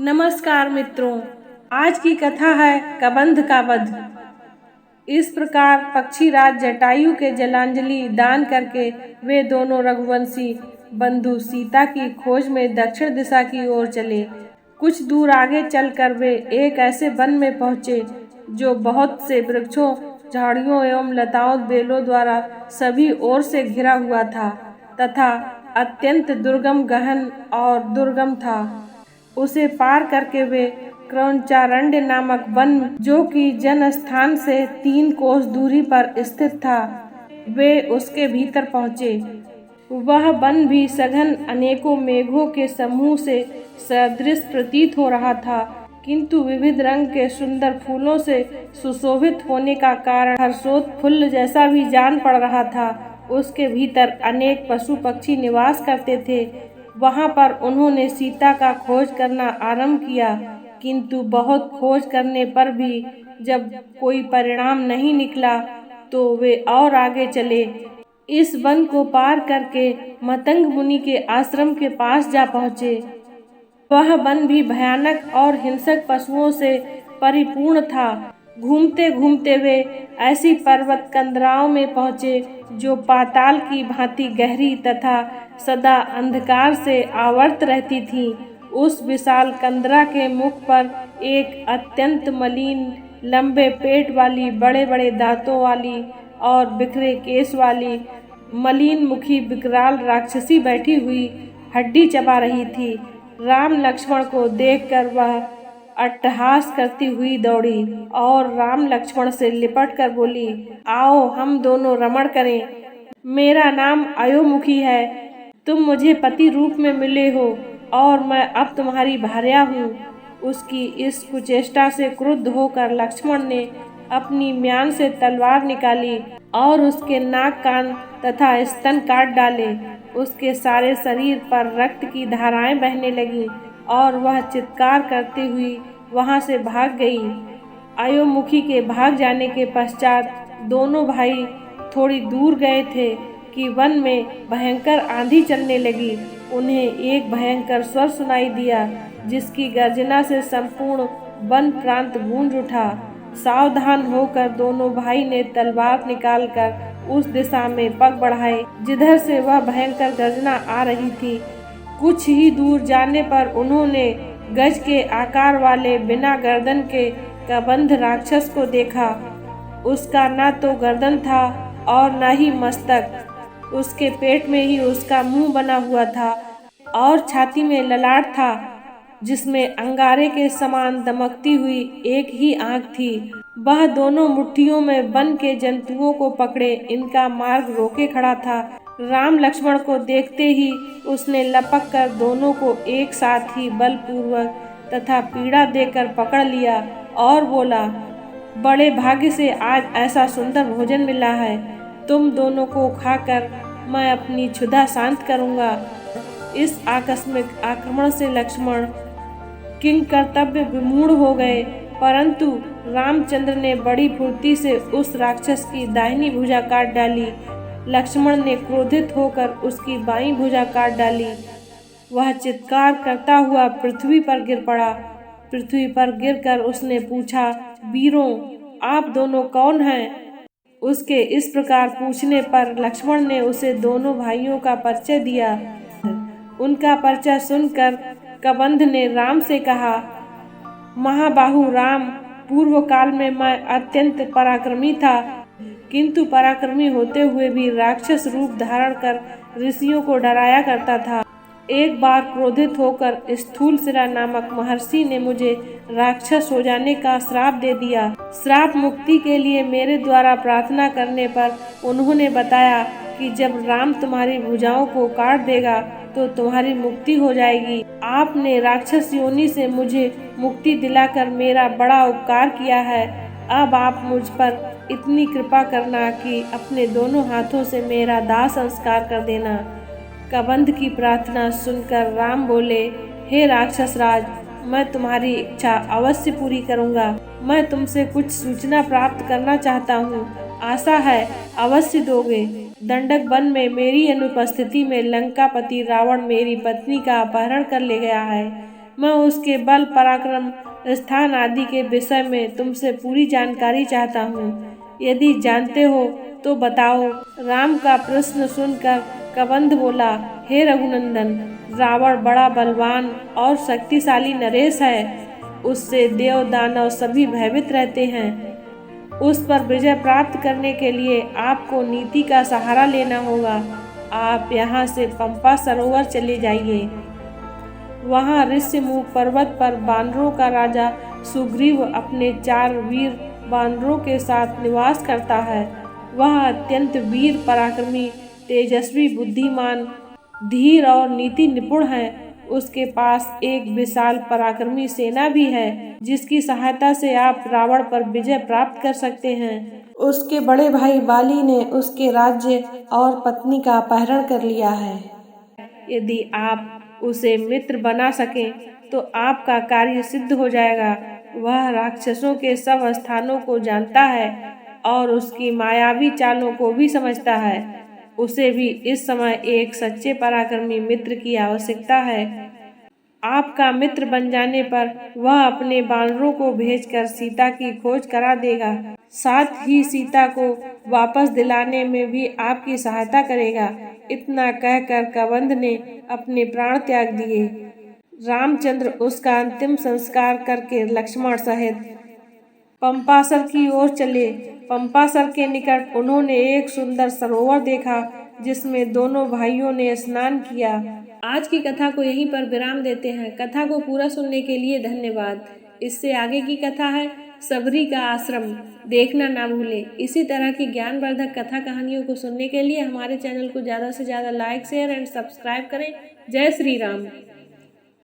नमस्कार मित्रों, आज की कथा है कबंध का वध। इस प्रकार पक्षीराज जटायु के जलांजलि दान करके वे दोनों रघुवंशी बंधु सीता की खोज में दक्षिण दिशा की ओर चले। कुछ दूर आगे चलकर वे एक ऐसे वन में पहुँचे जो बहुत से वृक्षों, झाड़ियों एवं लताओं बेलों द्वारा सभी ओर से घिरा हुआ था तथा अत्यंत दुर्गम, गहन और दुर्गम था। उसे पार करके वे क्रौंचारण्य नामक वन, जो कि जन स्थान से 3 कोस दूरी पर स्थित था, वे उसके भीतर पहुँचे। वह वन भी सघन अनेकों मेघों के समूह से सदृश प्रतीत हो रहा था, किंतु विविध रंग के सुंदर फूलों से सुशोभित होने का कारण हर्षोत्फुल्ल जैसा भी जान पड़ रहा था। उसके भीतर अनेक पशु पक्षी निवास करते थे। वहां पर उन्होंने सीता का खोज करना आरंभ किया, किंतु बहुत खोज करने पर भी जब कोई परिणाम नहीं निकला तो वे और आगे चले। इस वन को पार करके मतंग मुनि के आश्रम के पास जा पहुँचे। वह वन भी भयानक और हिंसक पशुओं से परिपूर्ण था। घूमते घूमते वे ऐसी पर्वत कंदराओं में पहुँचे जो पाताल की भांति गहरी तथा सदा अंधकार से आवर्त रहती थी। उस विशाल कंदरा के मुख पर एक अत्यंत मलिन, लंबे पेट वाली, बड़े बड़े दांतों वाली और बिखरे केश वाली मलिन मुखी विकराल राक्षसी बैठी हुई हड्डी चबा रही थी। राम लक्ष्मण को देखकर वह अट्टहास करती हुई दौड़ी और राम लक्ष्मण से लिपट कर बोली, आओ हम दोनों रमण करें। मेरा नाम अयोमुखी है, तुम मुझे पति रूप में मिले हो और मैं अब तुम्हारी भार्या हूँ। उसकी इस कुचेष्टा से क्रुद्ध होकर लक्ष्मण ने अपनी म्यान से तलवार निकाली और उसके नाक, कान तथा स्तन काट डाले। उसके सारे शरीर पर रक्त की धाराएं बहने लगीं और वह चित्कार करती हुई वहां से भाग गई। अयोमुखी के भाग जाने के पश्चात दोनों भाई थोड़ी दूर गए थे कि वन में भयंकर आंधी चलने लगी। उन्हें एक भयंकर स्वर सुनाई दिया, जिसकी गर्जना से संपूर्ण वन प्रांत गूंज उठा। सावधान होकर दोनों भाई ने तलवार निकालकर उस दिशा में पग बढ़ाए जिधर से वह भयंकर गर्जना आ रही थी। कुछ ही दूर जाने पर उन्होंने गज के आकार वाले बिना गर्दन के कबंध राक्षस को देखा। उसका न तो गर्दन था और न ही मस्तक। उसके पेट में ही उसका मुंह बना हुआ था और छाती में ललाट था, जिसमें अंगारे के समान दमकती हुई एक ही आंख थी। वह दोनों मुट्ठियों में वन के जंतुओं को पकड़े इनका मार्ग रोके खड़ा था। राम लक्ष्मण को देखते ही उसने लपक कर दोनों को एक साथ ही बलपूर्वक तथा पीड़ा देकर पकड़ लिया और बोला, बड़े भाग्य से आज ऐसा सुंदर भोजन मिला है। तुम दोनों को खाकर मैं अपनी क्षुधा शांत करूंगा। इस आकस्मिक आक्रमण से लक्ष्मण किंग कर्तव्य विमूढ़ हो गए, परंतु रामचंद्र ने बड़ी फुर्ती से उस राक्षस की दाहिनी भुजा काट डाली। लक्ष्मण ने क्रोधित होकर उसकी बाईं भुजा काट डाली। वह चित्कार करता हुआ पृथ्वी पर गिर पड़ा। पृथ्वी पर गिरकर उसने पूछा, वीरों, आप दोनों कौन हैं? उसके इस प्रकार पूछने पर लक्ष्मण ने उसे दोनों भाइयों का परिचय दिया। उनका परिचय सुनकर कबंध ने राम से कहा, महाबाहु राम, पूर्व काल में मैं अत्यंत पराक्रमी था, किंतु पराक्रमी होते हुए भी राक्षस रूप धारण कर ऋषियों को डराया करता था। एक बार क्रोधित होकर स्थूलशिरा नामक महर्षि ने मुझे राक्षस हो जाने का श्राप दे दिया। श्राप मुक्ति के लिए मेरे द्वारा प्रार्थना करने पर उन्होंने बताया कि जब राम तुम्हारी भुजाओं को काट देगा तो तुम्हारी मुक्ति हो जाएगी। आपने राक्षस योनि से मुझे मुक्ति दिलाकर मेरा बड़ा उपकार किया है। अब आप मुझ पर इतनी कृपा करना कि अपने दोनों हाथों से मेरा दाह संस्कार कर देना। कबंध की प्रार्थना सुनकर राम बोले, हे राक्षस राज, मैं तुम्हारी इच्छा अवश्य पूरी करूंगा। मैं तुमसे कुछ सूचना प्राप्त करना चाहता हूँ, आशा है अवश्य दोगे। दंडक वन में मेरी अनुपस्थिति में लंकापति रावण मेरी पत्नी का अपहरण कर ले गया है। मैं उसके बल पराक्रम स्थान आदि के विषय में तुमसे पूरी जानकारी चाहता हूँ। यदि जानते हो तो बताओ। राम का प्रश्न सुनकर कबंध बोला, हे रघुनंदन, रावण बड़ा बलवान और शक्तिशाली नरेश है। उससे देव दानव सभी भयभीत रहते हैं। उस पर विजय प्राप्त करने के लिए आपको नीति का सहारा लेना होगा। आप यहाँ से पंपा सरोवर चले जाइए। वहाँ ऋष्यमुख पर्वत पर बानरों का राजा सुग्रीव अपने 4 वीर बानरों के साथ निवास करता है। वह अत्यंत वीर पराक्रमी, तेजस्वी, बुद्धिमान, धीर और नीति निपुण है। उसके पास एक विशाल पराक्रमी सेना भी है, जिसकी सहायता से आप रावण पर विजय प्राप्त कर सकते हैं। उसके बड़े भाई बाली ने उसके राज्य और पत्नी का अपहरण कर लिया है। यदि आप उसे मित्र बना सकें तो आपका कार्य सिद्ध हो जाएगा। वह राक्षसों के सब स्थानों को जानता है और उसकी मायावी चालों को भी समझता है। उसे भी इस समय एक सच्चे पराक्रमी मित्र की आवश्यकता है। आपका मित्र बन जाने पर वह अपने बानरों को भेजकर सीता की खोज करा देगा। साथ ही सीता को वापस दिलाने में भी आपकी सहायता करेगा। इतना कहकर कबंध ने अपने प्राण त्याग दिए। रामचंद्र उसका अंतिम संस्कार करके लक्ष्मण सहित पंपासर की ओर चले। पंपासर के निकट उन्होंने एक सुंदर सरोवर देखा, जिसमें दोनों भाइयों ने स्नान किया। आज की कथा को यहीं पर विराम देते हैं। कथा को पूरा सुनने के लिए धन्यवाद। इससे आगे की कथा है सबरी का आश्रम, देखना ना भूलें। इसी तरह की ज्ञानवर्धक कथा कहानियों को सुनने के लिए हमारे चैनल को ज़्यादा से ज़्यादा लाइक, शेयर एंड सब्सक्राइब करें। जय श्री राम।